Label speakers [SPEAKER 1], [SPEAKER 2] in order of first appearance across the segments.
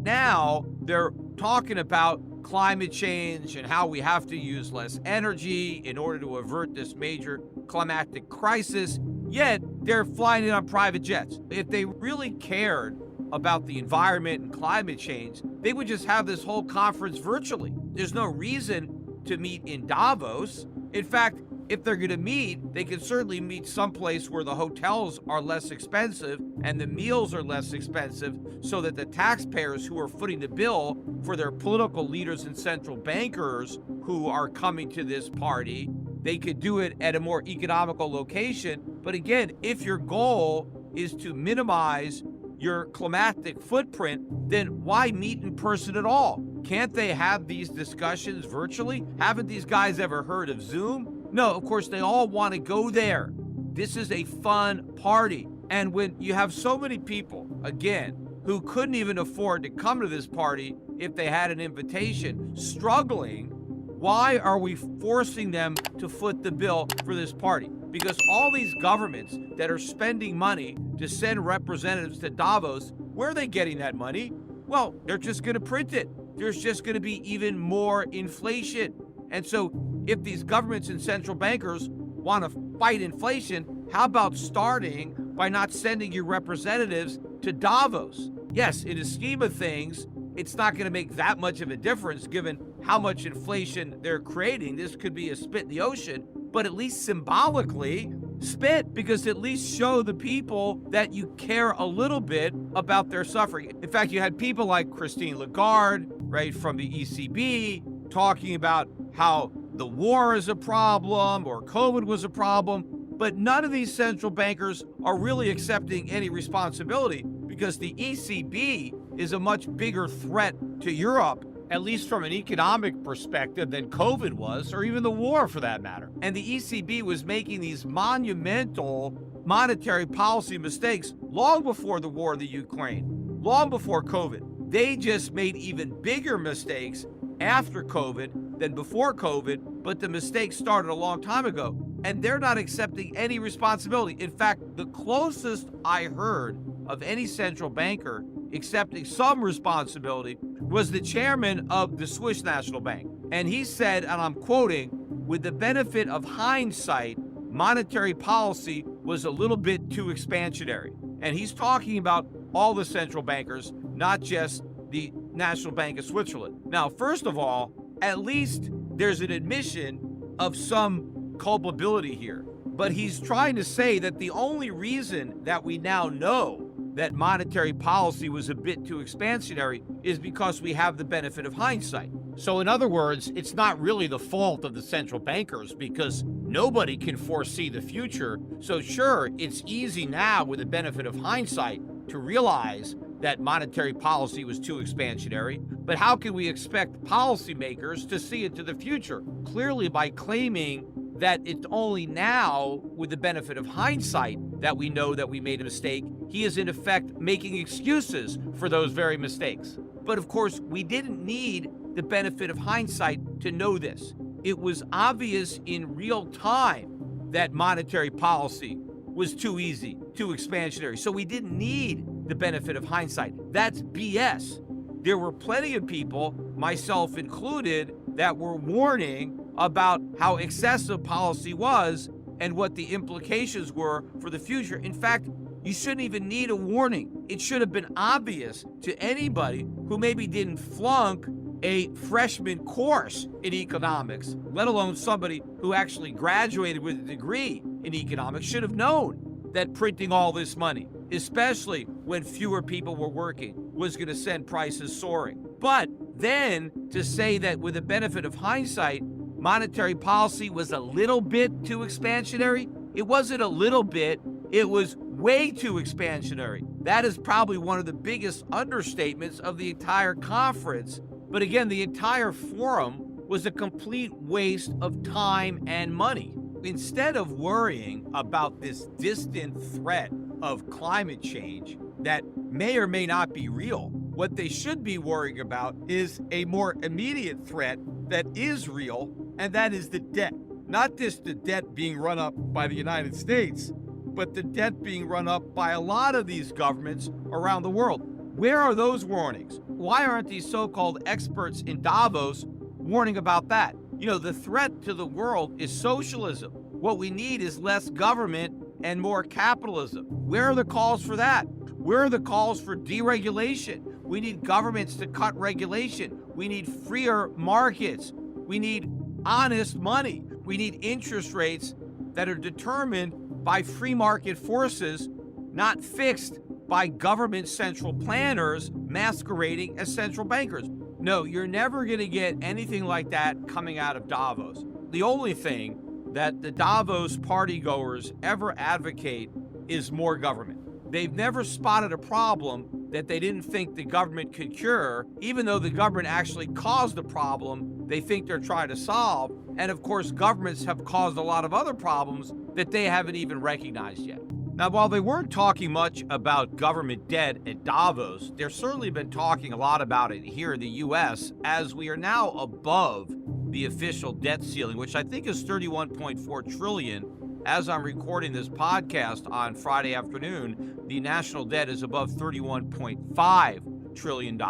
[SPEAKER 1] now they're talking about climate change and how we have to use less energy in order to avert this major climatic crisis, yet they're flying in on private jets. If they really cared about the environment and climate change, they would just have this whole conference virtually. There's no reason to meet in Davos. In fact, if they're going to meet, they can certainly meet someplace where the hotels are less expensive and the meals are less expensive, so that the taxpayers who are footing the bill for their political leaders and central bankers who are coming to this party, they could do it at a more economical location. But again, if your goal is to minimize your climatic footprint, then why meet in person at all? Can't they have these discussions virtually? Haven't these guys ever heard of Zoom? No, of course, they all want to go there. This is a fun party. And when you have so many people, again, who couldn't even afford to come to this party if they had an invitation, struggling, why are we forcing them to foot the bill for this party? Because all these governments that are spending money to send representatives to Davos, where are they getting that money? Well, they're just going to print it. There's just going to be even more inflation. And so if these governments and central bankers want to fight inflation, how about starting by not sending your representatives to Davos? Yes, in the scheme of things, it's not going to make that much of a difference given how much inflation they're creating. This could be a spit in the ocean, but at least symbolically, spit, because at least show the people that you care a little bit about their suffering. In fact, you had people like Christine Lagarde, right, from the ECB, talking about how the war is a problem or COVID was a problem, but none of these central bankers are really accepting any responsibility, because the ECB is a much bigger threat to Europe, at least from an economic perspective, than COVID was, or even the war for that matter. And the ECB was making these monumental monetary policy mistakes long before the war in the Ukraine, long before COVID. They just made even bigger mistakes after COVID than before COVID, but the mistakes started a long time ago, and they're not accepting any responsibility. In fact, the closest I heard of any central banker accepting some responsibility was the chairman of the Swiss National Bank. And he said, and I'm quoting, "With the benefit of hindsight, monetary policy was a little bit too expansionary." And he's talking about all the central bankers, not just the National Bank of Switzerland. Now, first of all, at least there's an admission of some culpability here. But he's trying to say that the only reason that we now know that monetary policy was a bit too expansionary is because we have the benefit of hindsight. So in other words, it's not really the fault of the central bankers, because nobody can foresee the future. So sure, it's easy now with the benefit of hindsight to realize that monetary policy was too expansionary, but how can we expect policymakers to see into the future? Clearly by claiming that it's only now, with the benefit of hindsight, that we know that we made a mistake, he is in effect making excuses for those very mistakes. But of course, we didn't need the benefit of hindsight to know this. It was obvious in real time that monetary policy was too easy, too expansionary. So we didn't need the benefit of hindsight. That's BS. There were plenty of people, myself included, that were warning about how excessive policy was and what the implications were for the future. In fact, you shouldn't even need a warning. It should have been obvious to anybody who maybe didn't flunk a freshman course in economics, let alone somebody who actually graduated with a degree in economics, should have known that printing all this money, especially when fewer people were working, was going to send prices soaring. But then to say that with the benefit of hindsight, monetary policy was a little bit too expansionary, it wasn't a little bit, it was way too expansionary. That is probably one of the biggest understatements of the entire conference. But again, the entire forum was a complete waste of time and money. Instead of worrying about this distant threat of climate change that may or may not be real, what they should be worrying about is a more immediate threat that is real, and that is the debt. Not just the debt being run up by the United States, but the debt being run up by a lot of these governments around the world. Where are those warnings? Why aren't these so-called experts in Davos warning about that? The threat to the world is socialism. What we need is less government and more capitalism. Where are the calls for that? Where are the calls for deregulation? We need governments to cut regulation. We need freer markets. We need honest money. We need interest rates that are determined by free market forces, not fixed by government central planners masquerading as central bankers. No, you're never going to get anything like that coming out of Davos. The only thing that the Davos partygoers ever advocate is more government. They've never spotted a problem that they didn't think the government could cure, even though the government actually caused the problem they think they're trying to solve. And of course, governments have caused a lot of other problems that they haven't even recognized yet. Now, while they weren't talking much about government debt at Davos, they've certainly been talking a lot about it here in the U.S., as we are now above the official debt ceiling, which I think is $31.4 trillion. As I'm recording this podcast on Friday afternoon, the national debt is above $31.5 trillion,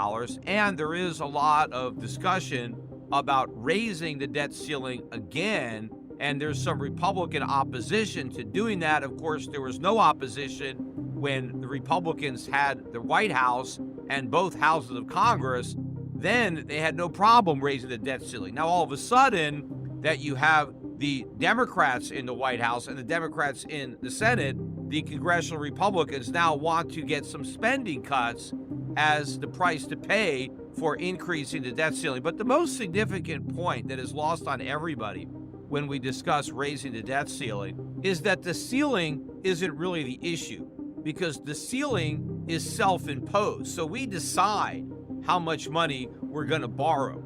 [SPEAKER 1] and there is a lot of discussion about raising the debt ceiling again, and there's some Republican opposition to doing that. Of course, there was no opposition when the Republicans had the White House and both houses of Congress. Then they had no problem raising the debt ceiling. Now, all of a sudden, that you have the Democrats in the White House and the Democrats in the Senate, the congressional Republicans now want to get some spending cuts as the price to pay for increasing the debt ceiling. But the most significant point that is lost on everybody when we discuss raising the debt ceiling is that the ceiling isn't really the issue, because the ceiling is self-imposed. So we decide how much money we're going to borrow.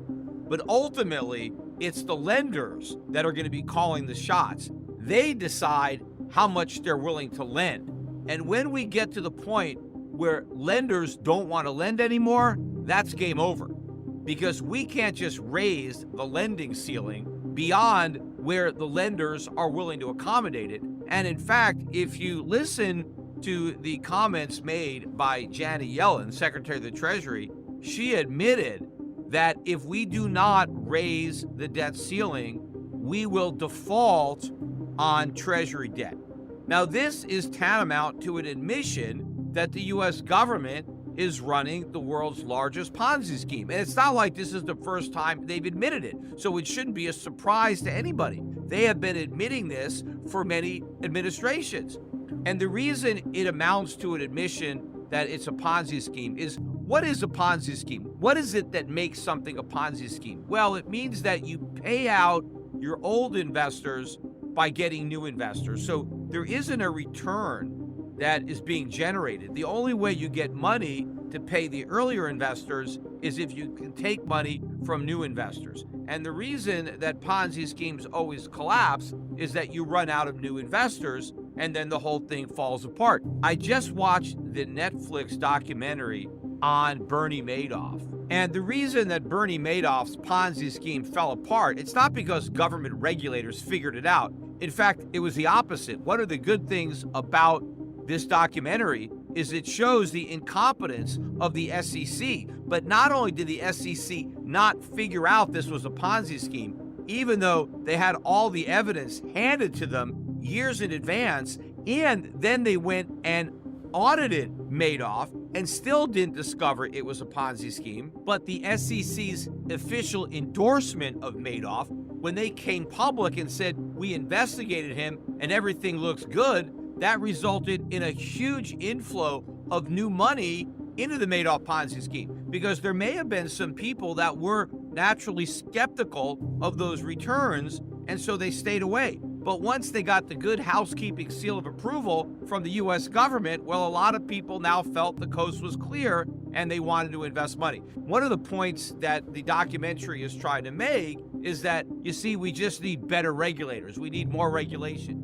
[SPEAKER 1] But ultimately, it's the lenders that are going to be calling the shots. They decide how much they're willing to lend. And when we get to the point where lenders don't want to lend anymore, that's game over. Because we can't just raise the lending ceiling beyond where the lenders are willing to accommodate it. And in fact, if you listen to the comments made by Janet Yellen, Secretary of the Treasury, she admitted that if we do not raise the debt ceiling, we will default on Treasury debt. Now, this is tantamount to an admission that the U.S. government is running the world's largest Ponzi scheme. And it's not like this is the first time they've admitted it, so it shouldn't be a surprise to anybody. They have been admitting this for many administrations. And the reason it amounts to an admission that it's a Ponzi scheme is, what is a Ponzi scheme? What is it that makes something a Ponzi scheme? Well, it means that you pay out your old investors by getting new investors. So there isn't a return that is being generated. The only way you get money to pay the earlier investors is if you can take money from new investors. And the reason that Ponzi schemes always collapse is that you run out of new investors and then the whole thing falls apart. I just watched the Netflix documentary on Bernie Madoff. And the reason that Bernie Madoff's Ponzi scheme fell apart, it's not because government regulators figured it out. In fact, it was the opposite. One of the good things about this documentary is it shows the incompetence of the SEC. But not only did the SEC not figure out this was a Ponzi scheme, even though they had all the evidence handed to them years in advance, and then they went and audited Madoff and still didn't discover it was a Ponzi scheme. But the SEC's official endorsement of Madoff, when they came public and said, we investigated him and everything looks good, that resulted in a huge inflow of new money into the Madoff Ponzi scheme, because there may have been some people that were naturally skeptical of those returns, and so they stayed away. But once they got the good housekeeping seal of approval from the U.S. government, well, a lot of people now felt the coast was clear and they wanted to invest money. One of the points that the documentary is trying to make is that, you see, we just need better regulators. We need more regulation.